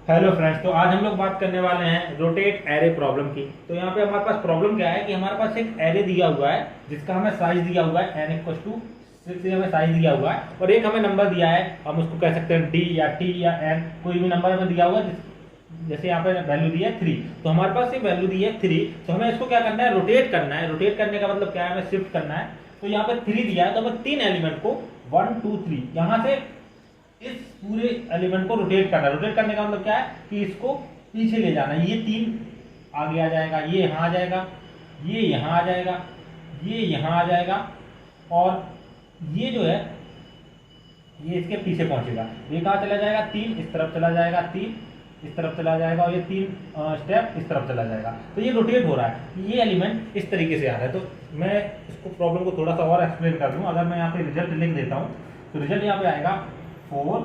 Hello friends, तो आज हम लोग बात करने वाले हैं रोटेट एरे प्रॉब्लम की। तो यहाँ पे हमारे पास प्रॉब्लम क्या है कि हमारे पास एक एरे दिया हुआ है जिसका हमें साइज दिया हुआ है n इक्वल टू 6 हमें साइज दिया हुआ है और एक हमें नंबर दिया है, हम उसको कह सकते हैं d या t या n, कोई भी नंबर हमें दिया हुआ है। जैसे यहाँ पे वैल्यू दी है 3, तो हमारे पास ये वैल्यू दी है 3, तो हमें इसको क्या करना है, रोटेट करना है। रोटेट करने का मतलब क्या है, हमें शिफ्ट करना है। तो यहाँ पे 3 दिया है, तो हमें 3 एलिमेंट को 1 2 3 यहाँ से इस पूरे एलिमेंट को रोटेट करना है। रोटेट करने का मतलब क्या है कि इसको पीछे ले जाना है। ये 3 आगे आ जाएगा, ये यहाँ आ जाएगा, ये यहाँ आ जाएगा, ये यहाँ आ जाएगा और ये जो है ये इसके पीछे पहुंचेगा। ये कहाँ चला जाएगा, 3 इस तरफ चला जाएगा, 3 इस तरफ चला जाएगा और ये 3 स्टेप इस तरफ चला जाएगा। तो ये रोटेट हो रहा है, ये एलिमेंट इस तरीके से आ रहा है। तो मैं इसको प्रॉब्लम को थोड़ा सा और एक्सप्लेन कर दूँ। अगर मैं यहाँ पे रिजल्ट लिख देता हूँ तो रिजल्ट यहाँ पे आएगा 4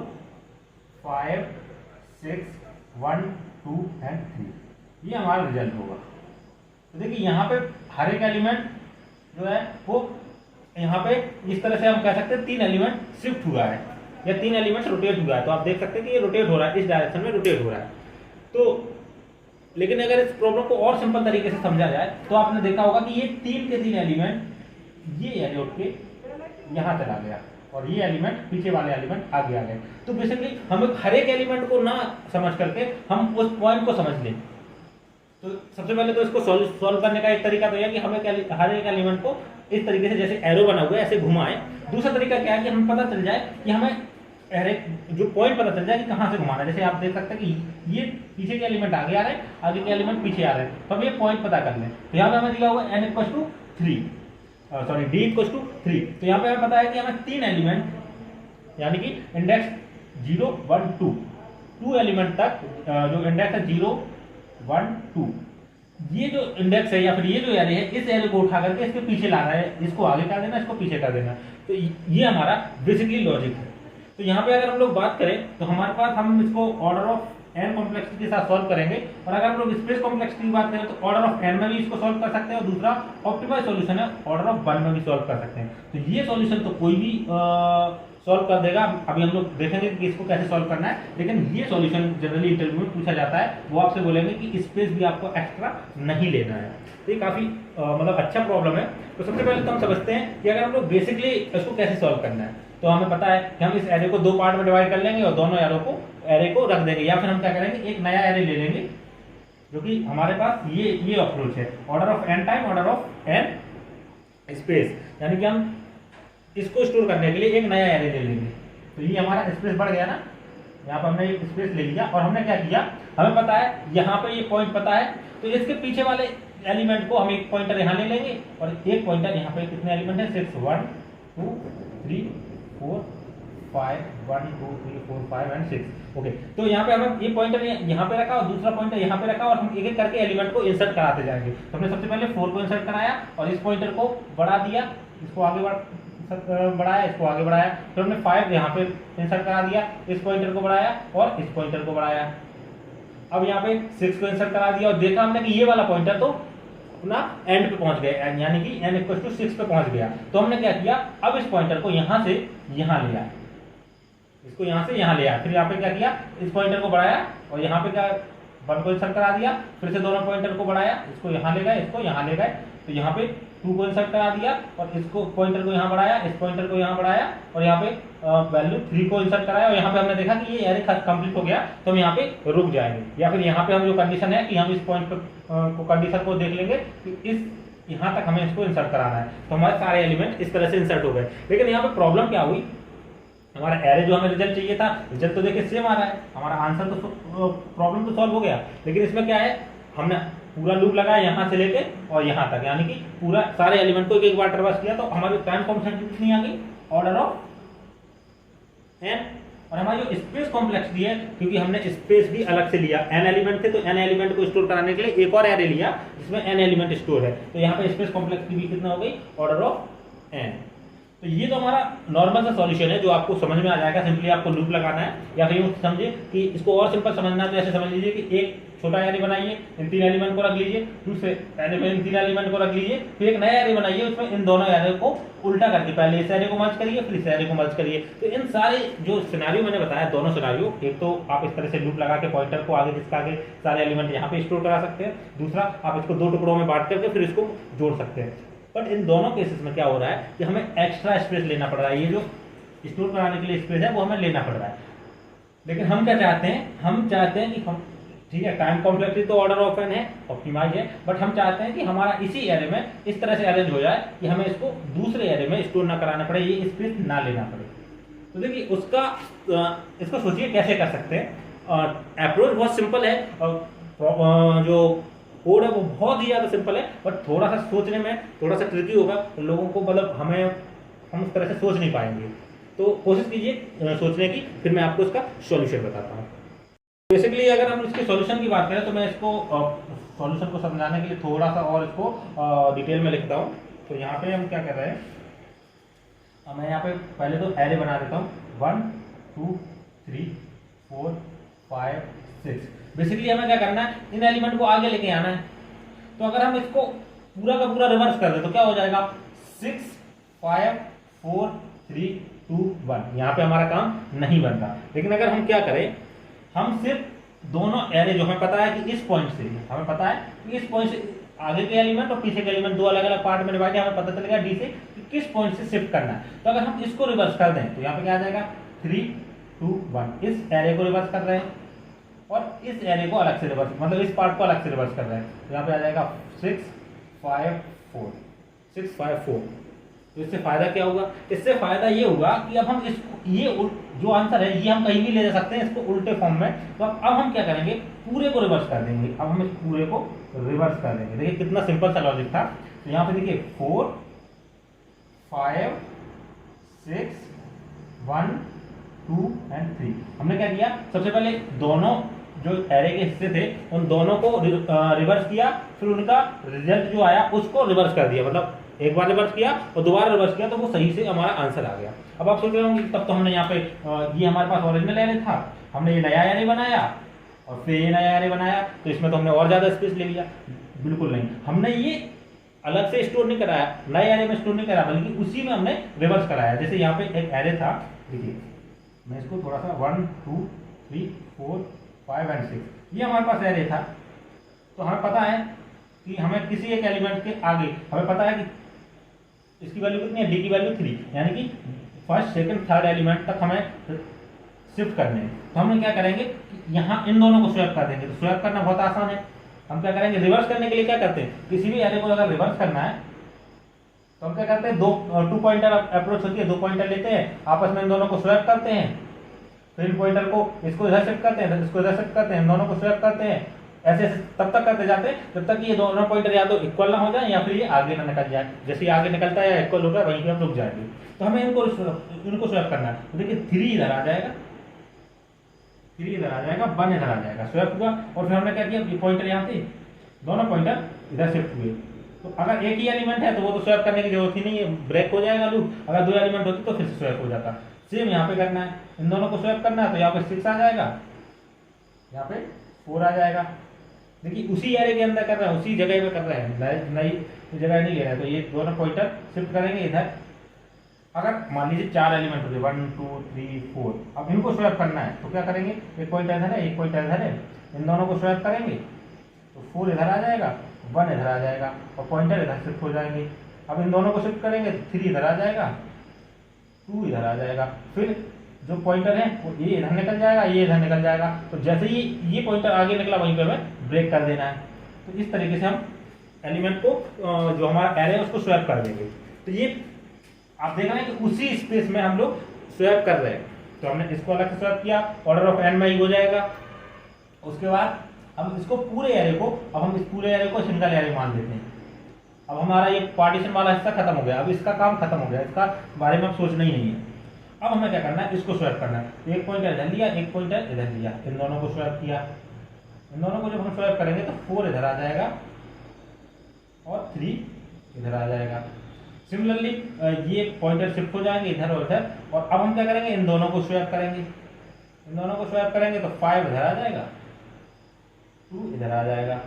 5 6 1 2 एंड 3। ये हमारा रिजल्ट होगा। तो देखिए यहाँ पे हर एक एलिमेंट जो है वो यहाँ पे इस तरह से हम कह सकते हैं 3 एलिमेंट शिफ्ट हुआ है या 3 एलिमेंट रोटेट हुआ है। तो आप देख सकते हैं कि ये रोटेट हो रहा है, इस डायरेक्शन में रोटेट हो रहा है। तो लेकिन अगर इस प्रॉब्लम को और सिंपल तरीके से समझा जाए तो आपने देखा होगा कि ये 3 के 3 एलिमेंट ये एरे उठ के यहाँ चला गया और ये एलिमेंट पीछे वाले एलिमेंट आगे आ गए। तो बेसिकली हम हर एक एलिमेंट को ना समझ करके हम उस पॉइंट को समझ लें। तो सबसे पहले तो इसको सॉल्व करने का एक तरीका तो यह कि हमें हर एक एलिमेंट को इस तरीके से जैसे एरो बना हुआ है ऐसे घुमाएं। दूसरा तरीका क्या है कि हमें पता चल जाए कि हमें जो पॉइंट पता चल जाए कि कहाँ से घुमाना है। जैसे आप देख सकते हैं कि ये पीछे के एलिमेंट आगे आ रहे हैं, आगे के एलिमेंट पीछे आ रहे हैं, तो हम ये पॉइंट पता कर लें। तो यहाँ पे हमें दिया हुआ n equal to 3, sorry d equal to 3। तो यहाँ पे हमें पता है कि हमें 3 एलिमेंट यानी कि इंडेक्स 0 1 2 एलिमेंट तक जो इंडेक्स है 0 1 2, ये जो इंडेक्स है या फिर ये जो एरे है, इस एरे को उठा करके इसके पीछे लाना है, इसको आगे कर देना, इसको पीछे कर देना। तो ये हमारा बेसिकली लॉजिक है। तो यहाँ पे अगर हम लोग बात करें तो हमारे पास हम इसको ऑर्डर ऑफ n कॉम्प्लेक्सिटी के साथ सॉल्व करेंगे। और अगर हम लोग स्पेस कॉम्प्लेक्सिटी की बात करें तो ऑर्डर ऑफ n में भी इसको सॉल्व कर सकते हैं और दूसरा ऑप्टिमाइज सॉल्यूशन है ऑर्डर ऑफ 1 में भी सॉल्व कर सकते हैं। तो ये सॉल्यूशन तो कोई भी सॉल्व कर देगा। अभी हम लोग देखेंगे कि इसको कैसे सॉल्व करना है, लेकिन ये सॉल्यूशन जनरली इंटरव्यू में पूछा जाता है। वो आपसे बोलेंगे कि स्पेस भी आपको एक्स्ट्रा नहीं लेना है। तो ये काफी मतलब अच्छा प्रॉब्लम है। तो सबसे पहले तो हम समझते हैं कि अगर हम लोग बेसिकली इसको कैसे सॉल्व करना है, तो हमें पता है कि हम इस एरे को 2 पार्ट में डिवाइड कर लेंगे और दोनों एरे को रख देंगे, या फिर हम क्या करेंगे एक नया एरे ले लेंगे जो कि हमारे पास ये अप्रोच है order of n time order of n space, यानी कि हम इसको स्टोर करने के लिए एक नया एरे ले लेंगे। तो ये हमारा स्पेस बढ़ गया ना, यहाँ पर हमने एक स्पेस ले लिया और हमने क्या किया, हमें पता है यहाँ पे ये पॉइंट पता है, तो इसके पीछे वाले एलिमेंट को हम एक पॉइंटर यहाँ ले लेंगे और एक पॉइंटर यहाँ पे कितने एलिमेंट है 6 1 2 3 4 5 1 2 3 4 5 एंड 6। ओके, तो यहाँ पे हमें ये पॉइंटर यहाँ पे रखा और दूसरा पॉइंटर यहाँ पे रखा और हम एक एक करके एलिमेंट को इंसर्ट कराते जाएंगे। तो हमने सबसे पहले 4 को इंसर्ट कराया और इस पॉइंटर को बढ़ा दिया, इसको आगे बढ़ाया, इसको आगे बढ़ाया, फिर हमने 5 यहाँ पे इंसर्ट करा दिया, इस पॉइंटर को बढ़ाया और इस पॉइंटर को बढ़ाया। अब यहाँ पे 6 को इंसर्ट करा दिया और देखा हमने कि ये वाला पॉइंटर तो अपना एंड पे पहुंच गया, यानी कि n इक्वल टू 6 पे पहुंच गया। तो हमने क्या किया, अब इस पॉइंटर को यहाँ से यहाँ ले आया, इसको यहाँ से यहाँ ले आया, फिर यहाँ पे क्या किया, इस पॉइंटर को बढ़ाया और यहाँ पे क्या 1 को इंसर्ट करा दिया, फिर से दोनों पॉइंटर को बढ़ाया, इसको यहाँ ले गए, इसको यहाँ ले गए, तो यहाँ पे 2 को इंसर्ट करा दिया और इसको पॉइंटर को यहाँ बढ़ाया, इस पॉइंटर को यहाँ बढ़ाया और यहाँ पे वैल्यू 3 को इंसर्ट कराया और यहाँ पे हमने देखा कि ये एरे कंप्लीट हो गया, तो हम यहाँ पे रुक जाएंगे। या फिर यहाँ पे हम जो कंडीशन है कि हम इस पॉइंट को कंडीशन को देख लेंगे कि इस यहाँ तक हमें इसको इंसर्ट कराना है, तो हमारे सारे एलिमेंट इस तरह से इंसर्ट हो गए। लेकिन यहाँ पे प्रॉब्लम क्या हुई, हमारा एरे जो हमें रिजल्ट चाहिए था, रिजल्ट तो देखिए सेम आ रहा है, हमारा आंसर तो प्रॉब्लम तो सॉल्व हो गया, लेकिन इसमें क्या है, हमने पूरा लूप लगाया यहाँ से लेके और यहाँ तक, यानी कि पूरा सारे एलिमेंट को एक बार ट्रैवर्स किया, तो हमारी टाइम कॉम्प्लेक्सिटी कितनी आ गई, ऑर्डर ऑफ n। और हमारी जो स्पेस कॉम्प्लेक्सिटी है, क्योंकि हमने स्पेस भी अलग से लिया, n एलिमेंट थे तो n एलिमेंट को स्टोर कराने के लिए एक और एरे लिया जिसमें n एलिमेंट स्टोर है, तो यहाँ पे स्पेस कॉम्प्लेक्सिटी भी कितना हो गई, ऑर्डर ऑफ n। तो ये तो हमारा नॉर्मल सा सॉल्यूशन है जो आपको समझ में आ जाएगा। सिंपली आपको लूप लगाना है, या फिर यूँ समझिए कि इसको और सिंपल समझना है तो ऐसे समझ लीजिए कि एक छोटा एरे बनाइए, इन 3 एलिमेंट को रख लीजिए, दूसरे एरे में इन 3 एलिमेंट को रख लीजिए, फिर एक नया एरे बनाइए, उसमें इन दोनों एरे को उल्टा करके पहले इस एरे को मर्ज करिए, फिर इस एरे को मर्ज करिए। तो इन सारे जो सिनेरियो मैंने बताया, दोनों सिनेरियो, एक तो आप इस तरह से लूप लगा के पॉइंटर को आगे जिसका आगे सारे एलिमेंट यहाँ पे स्टोर करा सकते हैं, दूसरा आप इसको 2 टुकड़ों में बांट करके फिर इसको जोड़ सकते हैं। बट इन दोनों केसेस में क्या हो रहा है कि हमें एक्स्ट्रा स्पेस लेना पड़ रहा है, ये जो स्टोर कराने के लिए स्पेस है वो हमें लेना पड़ रहा है। लेकिन हम क्या चाहते हैं, हम चाहते हैं कि हम, ठीक है, टाइम कॉम्प्लेक्सिटी तो ऑर्डर ऑफ एन है, ऑप्टिमाइज है, बट हम चाहते हैं कि हमारा इसी एरे में इस तरह से अरेंज हो जाए कि हमें इसको दूसरे एरे में स्टोर ना कराना पड़े, ये स्पेस ना लेना पड़े। तो देखिए उसका इसको सोचिए कैसे कर सकते हैं। अप्रोच बहुत सिंपल है और जो कोड है वो बहुत ही ज़्यादा सिंपल है, बट थोड़ा सा सोचने में थोड़ा सा ट्रिकी होगा, लोगों को मतलब हम उस तरह से सोच नहीं पाएंगे। तो कोशिश कीजिए सोचने की, फिर मैं आपको इसका सॉल्यूशन बताता हूँ। बेसिकली अगर हम इसके सॉल्यूशन की बात करें तो मैं इसको सॉल्यूशन को समझाने के लिए थोड़ा सा और इसको डिटेल में लिखता हूँ। तो यहाँ पे हम क्या कर रहे हैं, मैं यहाँ पे पहले तो एरे बना देता हूँ 1 2 3 4 5 6। बेसिकली हमें क्या करना है, इन एलिमेंट को आगे लेके आना है। तो अगर हम इसको पूरा का पूरा रिवर्स कर दे तो क्या हो जाएगा, 6 5 4 3 2 1। यहाँ पे हमारा काम नहीं बनता। लेकिन अगर हम क्या करें, हम सिर्फ दोनों एरे जो हमें पता है कि इस पॉइंट से, हमें पता है कि इस पॉइंट से आगे के एलिमेंट और पीछे के एलिमेंट 2 अलग अलग पार्ट में डिवाइड है, हमें पता चलेगा डी से कि किस पॉइंट से शिफ्ट करना है। तो अगर हम इसको रिवर्स कर दें तो यहाँ पे क्या आ जाएगा 3 2 1। इस एरे को रिवर्स कर रहे हैं और इस एरे को अलग से रिवर्स, मतलब इस पार्ट को अलग से रिवर्स कर रहे हैं। तो यहाँ पे आ जाएगा 6 5 4 6 5 4। तो इससे फायदा क्या होगा, इससे फायदा ये होगा कि अब हम ये जो आंसर है ये हम कहीं भी ले जा सकते हैं इसको उल्टे फॉर्म में। तो अब हम क्या करेंगे, पूरे को रिवर्स कर देंगे। अब हम इस पूरे को रिवर्स कर देंगे। देखिए कितना सिंपल सा लॉजिक था। तो यहाँ पे देखिए 4 5 6 1 2 एंड 3। हमने क्या किया, सबसे पहले दोनों जो एरे के हिस्से थे उन दोनों को रिवर्स किया, फिर उनका रिजल्ट जो आया उसको रिवर्स कर दिया। मतलब एक बार रिवर्स किया और दोबारा रिवर्स किया तो वो सही से हमारा आंसर आ गया। अब आप सोच रहे होंगे तब तो हमने यहाँ पे ये हमारे पास ओरिजिनल एरे था, हमने ये नया एरे बनाया और फिर ये नया एरे बनाया, तो इसमें तो हमने और ज्यादा स्पेस ले लिया। बिल्कुल नहीं, हमने ये अलग से स्टोर नहीं कराया, नए एरे में स्टोर नहीं कराया, बल्कि उसी में हमने रिवर्स कराया। जैसे यहाँ पे एक एरे था, देखिए मैं इसको थोड़ा सा 1 2 3 4 5 एंड 6, ये हमारे पास एरे था। तो हमें पता है कि हमें किसी एक एलिमेंट के आगे हमें पता है कि इसकी वैल्यू कितनी है, डी की वैल्यू 3, यानी कि फर्स्ट सेकंड थर्ड एलिमेंट तक हमें शिफ्ट करने हैं। तो हम क्या करेंगे कि यहाँ इन दोनों को स्वैप कर देंगे। तो स्वैप करना बहुत आसान है। हम क्या करेंगे, रिवर्स करने के लिए क्या करते हैं, किसी भी एरे को अगर रिवर्स करना है तो हम क्या करते हैं, 2 पॉइंटर अप्रोच होती है, 2 पॉइंटर लेते हैं, आपस में इन दोनों को स्वैप करते हैं, फिर इन पॉइंटर को इसको इधर शिफ्ट करते हैं, इसको इधर शिफ्ट करते हैं, इन दोनों को स्वैप करते हैं। ऐसे ऐसे तब तक करते जाते हैं जब तक ये दोनों पॉइंटर या तो इक्वल ना हो जाए या फिर ये आगे ना निकल जाए। जैसे आगे निकलता है या इक्वल होगा वहीं पे हम रुक जाएंगे। तो हमें इनको स्वैप करना है। तो देखिए 3 इधर आ जाएगा, 3 इधर आ जाएगा, 1 इधर आ जाएगा, स्वैप हुआ। और फिर हमने क्या किया, ये पॉइंटर यहाँ थे, दोनों पॉइंटर इधर शिफ्ट हुए। तो अगर एक ही एलिमेंट है तो वो तो स्वैप करने की जरूरत ही नहीं है, ब्रेक हो जाएगा लूप। अगर 2 एलिमेंट होते तो फिर से स्वैप हो जाता। सेम यहाँ पे करना है, इन दोनों को स्वैप करना है। तो यहाँ पे 6 आ जाएगा, यहाँ पे 4 आ जाएगा। देखिए उसी एरे के अंदर कर रहे हैं, उसी जगह पे कर रहे हैं, नई जगह नहीं ले रहे हैं। तो ये दोनों पॉइंटर शिफ्ट करेंगे इधर। अगर मान लीजिए 4 एलिमेंट होते 1 2 3 4, अब इनको स्वैप करना है तो क्या करेंगे, एक पॉइंटर इधर है, एक पॉइंटर इधर है, इन दोनों को स्वैप करेंगे तो 4 इधर आ जाएगा, 1 इधर आ जाएगा और पॉइंटर इधर शिफ्ट हो जाएंगे। अब इन दोनों को शिफ्ट करेंगे तो 3 इधर आ जाएगा, 2 इधर आ जाएगा, फिर जो पॉइंटर है वो ये इधर निकल जाएगा, ये इधर निकल जाएगा। तो जैसे ही ये पॉइंटर आगे निकला वहीं पे हमें ब्रेक कर देना है। तो इस तरीके से हम एलिमेंट को जो हमारा एरे है उसको स्वैप कर देंगे। तो ये आप देख रहे हैं कि उसी स्पेस में हम लोग स्वैप कर रहे हैं। तो हमने इसको अलग से स्वैप किया, ऑर्डर ऑफ एन में ही हो जाएगा। उसके बाद हम इसको पूरे एरे को, अब हम इस पूरे एरे को सिंगल एरे मान लेते हैं। अब हमारा ये पार्टीशन वाला हिस्सा खत्म हो गया, अब इसका काम खत्म हो गया, इसका बारे में अब सोचना ही नहीं है। अब हमें क्या करना है, इसको स्वैप करना है। एक पॉइंटर इधर लिया, एक पॉइंटर इधर लिया, इन दोनों को स्वैप किया। इन दोनों को जब हम स्वैप करेंगे तो 4 इधर आ जाएगा और 3 इधर आ जाएगा। सिमिलरली ये पॉइंटर शिफ्ट हो जाएंगे इधर और इधर, और अब हम क्या करेंगे, इन दोनों को स्वैप करेंगे। इन दोनों को स्वैप करेंगे तो 5 इधर आ जाएगा, 2 इधर आ जाएगा,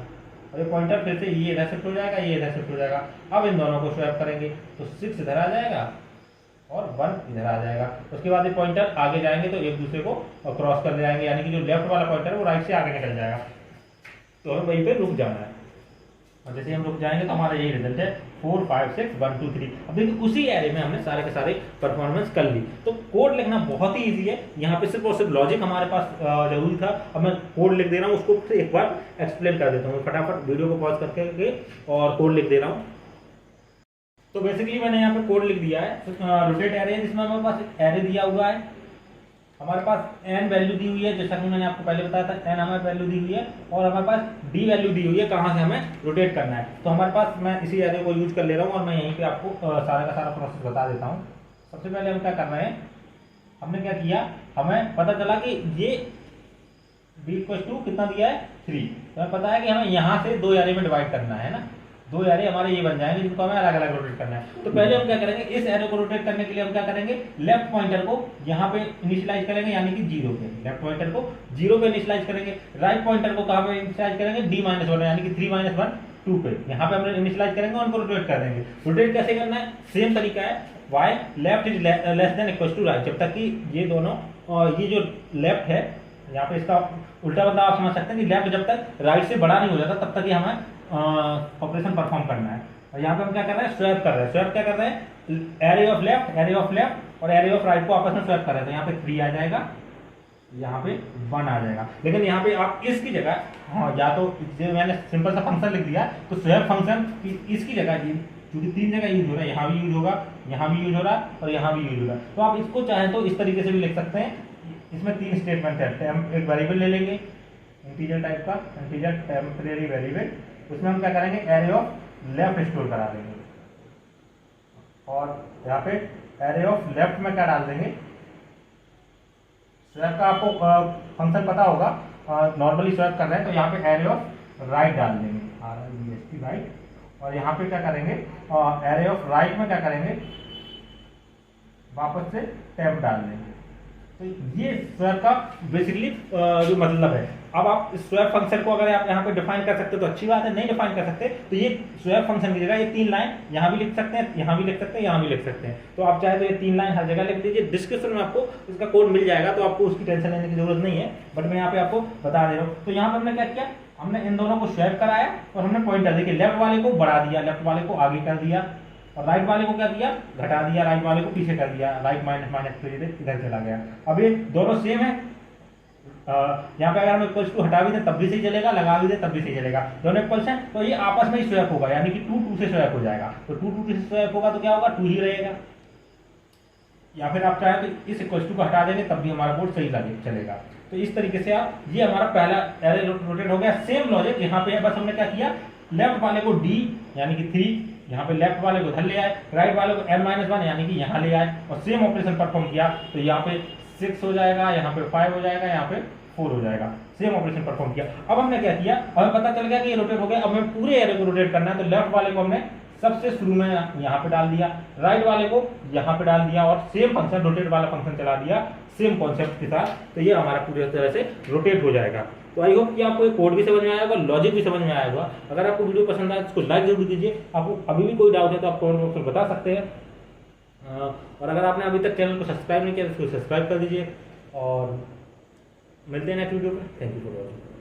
और ये पॉइंटर फिर से ये इधर शिफ्ट हो जाएगा, ये इधर शिफ्ट हो जाएगा। अब इन दोनों को स्वैप करेंगे तो 6 इधर आ जाएगा और 1 इधर आ जाएगा। उसके बाद ये पॉइंटर आगे जाएंगे तो एक दूसरे को क्रॉस कर जाएंगे, यानी कि जो लेफ्ट वाला पॉइंटर है वो राइट से आगे निकल जाएगा। तो हमें वहीं पे रुक जाना है, और जैसे हम रुक जाएंगे तो हमारा यही रिजल्ट है 4 5 6 1 2 3। अब देखिए उसी एरे में हमने सारे के सारे परफॉर्मेंस कर ली। तो कोड लिखना बहुत ही इजी है, यहाँ पे सिर्फ और सिर्फ लॉजिक हमारे पास जरूरी था। अब मैं कोड लिख दे रहा हूँ, उसको एक बार एक्सप्लेन कर देता हूँ। फटाफट वीडियो को पॉज करके और कोड लिख दे रहा हूँ। तो बेसिकली मैंने यहाँ पे कोड लिख दिया है, रोटेट एरे है जिसमें हमारे पास एरे दिया हुआ है, हमारे पास n वैल्यू दी हुई है, जैसा कि मैंने आपको पहले बताया था n हमें वैल्यू दी हुई है, और हमारे पास d वैल्यू दी हुई है कहाँ से हमें रोटेट करना है। तो हमारे पास, मैं इसी एरे को यूज कर ले रहा हूँ और मैं यहीं पे आपको सारा का सारा प्रोसेस बता देता हूँ। सबसे पहले हम क्या कर रहे हैं, हमने क्या किया, हमें पता चला कि ये d = कितना दिया है 3। तो हमें पता है कि हमें यहाँ से 2 एरे में डिवाइड करना है ना, 2 एरे हमारे ये बन जाएंगे जिनको हमें अलग अलग रोटेट करना है। तो पहले हम क्या करेंगे, इस एरे को रोटेट करने के लिए हम क्या करेंगे, लेफ्ट पॉइंटर को यहाँ पे इनिशियलाइज करेंगे, यानी कि 0 पे, लेफ्ट पॉइंटर को 0 पे इनिशियलाइज करेंगे। राइट पॉइंटर को कहाँ पे इनिशियलाइज करेंगे, d-1 यानी कि 3 - 1 2 पे, यहाँ पे हमने इनिशियलाइज करेंगे और उनको रोटेट कर देंगे। रोटेट कैसे करना है, सेम तरीका है, y left is less than equal to right. जब तक कि ये दोनों, ये जो लेफ्ट है, यहाँ पे इसका उल्टा बदलाव आप समझ सकते हैं कि लेफ्ट जब तक राइट से बड़ा नहीं हो जाता तब तक ही हमें ऑपरेशन परफॉर्म करना है। और यहाँ पे हम क्या कर रहे हैं, स्वैप कर रहे हैं। स्वैप क्या कर रहे हैं, एरे ऑफ लेफ्ट और एरे ऑफ राइट को आपस में स्वैप कर रहे हैं। तो यहाँ पे 3 आ जाएगा, यहाँ पे 1 आ जाएगा। लेकिन यहाँ पे आप इसकी जगह, हाँ, या तो जो मैंने सिंपल सा फंक्शन लिख दिया, तो स्वैप फंक्शन इसकी जगह, क्योंकि 3 जगह यूज हो रहा है, यहाँ भी यूज होगा, यहाँ भी यूज हो रहा है और यहाँ भी यूज होगा। तो आप इसको चाहें तो इस तरीके से भी लिख सकते हैं। इसमें 3 स्टेटमेंट है, हम एक वेरिएबल ले लेंगे इंटीजर टाइप का, इंटीजर टेम्परेरी वेरिएबल, उसमें हम क्या करेंगे, एरे ऑफ लेफ्ट स्टोर करा देंगे, और यहाँ पे एरे ऑफ लेफ्ट में क्या डाल देंगे, स्वैप का आपको फंक्शन पता होगा, नॉर्मली स्वैप कर रहे हैं तो यहाँ पे एरे ऑफ राइट डाल देंगे, RIEST राइट। और यहाँ पे क्या करेंगे, एरे ऑफ राइट में क्या करेंगे, वापस से टैब डाल देंगे। तो ये स्वैप का बेसिकली जो मतलब है। अब आप स्वैप फंक्शन को अगर आप यहाँ पे डिफाइन कर सकते हो तो अच्छी बात है, नहीं डिफाइन कर सकते तो ये स्वैप फंक्शन की जगह ये 3 लाइन यहाँ भी लिख सकते हैं, यहाँ भी लिख सकते हैं, यहाँ भी लिख सकते हैं। तो आप चाहे तो ये 3 लाइन हर जगह लिख दीजिए। डिस्क्रिप्शन में आपको इसका कोड मिल जाएगा, तो आपको उसकी टेंशन लेने की जरूरत नहीं है, बट मैं यहाँ पे आपको बता दे रहा हूँ। तो यहाँ पे हमने क्या किया, हमने इन दोनों को स्वैप कराया और हमने पॉइंटर, देखिए लेफ्ट वाले को बढ़ा दिया, लेफ्ट वाले को आगे कर दिया, और राइट वाले को क्या दिया, घटा दिया, राइट वाले को पीछे कर दिया, राइट माइनस तो इधर चला गया। अब ये दोनों सेम है, यहाँ पे अगर हम इक्वल्स टू हटा भी दें तब भी सही चलेगा, लगा भी दें तब भी सही चलेगा, दोनों इक्वल्स हैं तो ये आपस में ही स्वैप होगा, यानी कि 2 2 से स्वैप हो जाएगा। तो 2 2 से स्वैप होगा तो क्या होगा, 2 ही रहेगा। या फिर आप चाहे तो इस इक्वल्स टू को हटा देंगे तब भी हमारा कोड सही चलेगा। तो इस तरीके से आप, ये हमारा पहला एरे रोटेट हो गया। सेम लॉजिक यहाँ पे है, बस हमने क्या किया, लेफ्ट वाले को d यानी कि 3, यहाँ पे लेफ्ट वाले को इधर ले आए, राइट वाले को n-1 यानी कि यहाँ ले आए, और सेम ऑपरेशन परफॉर्म किया। तो यहाँ पे 6 हो जाएगा, यहाँ पे 5 हो जाएगा, यहाँ पे 4 हो जाएगा, सेम ऑपरेशन परफॉर्म किया। अब हमने क्या किया, हमें पता चल गया कि ये रोटेट हो गया। अब हमें पूरे एरे को रोटेट करना है, तो लेफ्ट वाले को हमने सबसे शुरू में यहाँ पे डाल दिया, राइट वाले को यहाँ पे डाल दिया, और सेम फंक्शन रोटेट वाला फंक्शन चला दिया सेम कॉन्सेप्ट के साथ। तो ये हमारा पूरी तरह से रोटेट हो जाएगा। तो आई होप कि आपको ये कोड भी समझ में आया होगा, लॉजिक भी समझ में आया होगा। अगर आपको वीडियो पसंद आए तो इसको लाइक जरूर कीजिए। आपको अभी भी कोई डाउट है तो आप कमेंट बॉक्स में बता सकते हैं। और अगर आपने अभी तक चैनल को सब्सक्राइब नहीं किया तो इसको सब्सक्राइब कर दीजिए, और मिलते हैं नेक्स्ट वीडियो में। Thank you for watching.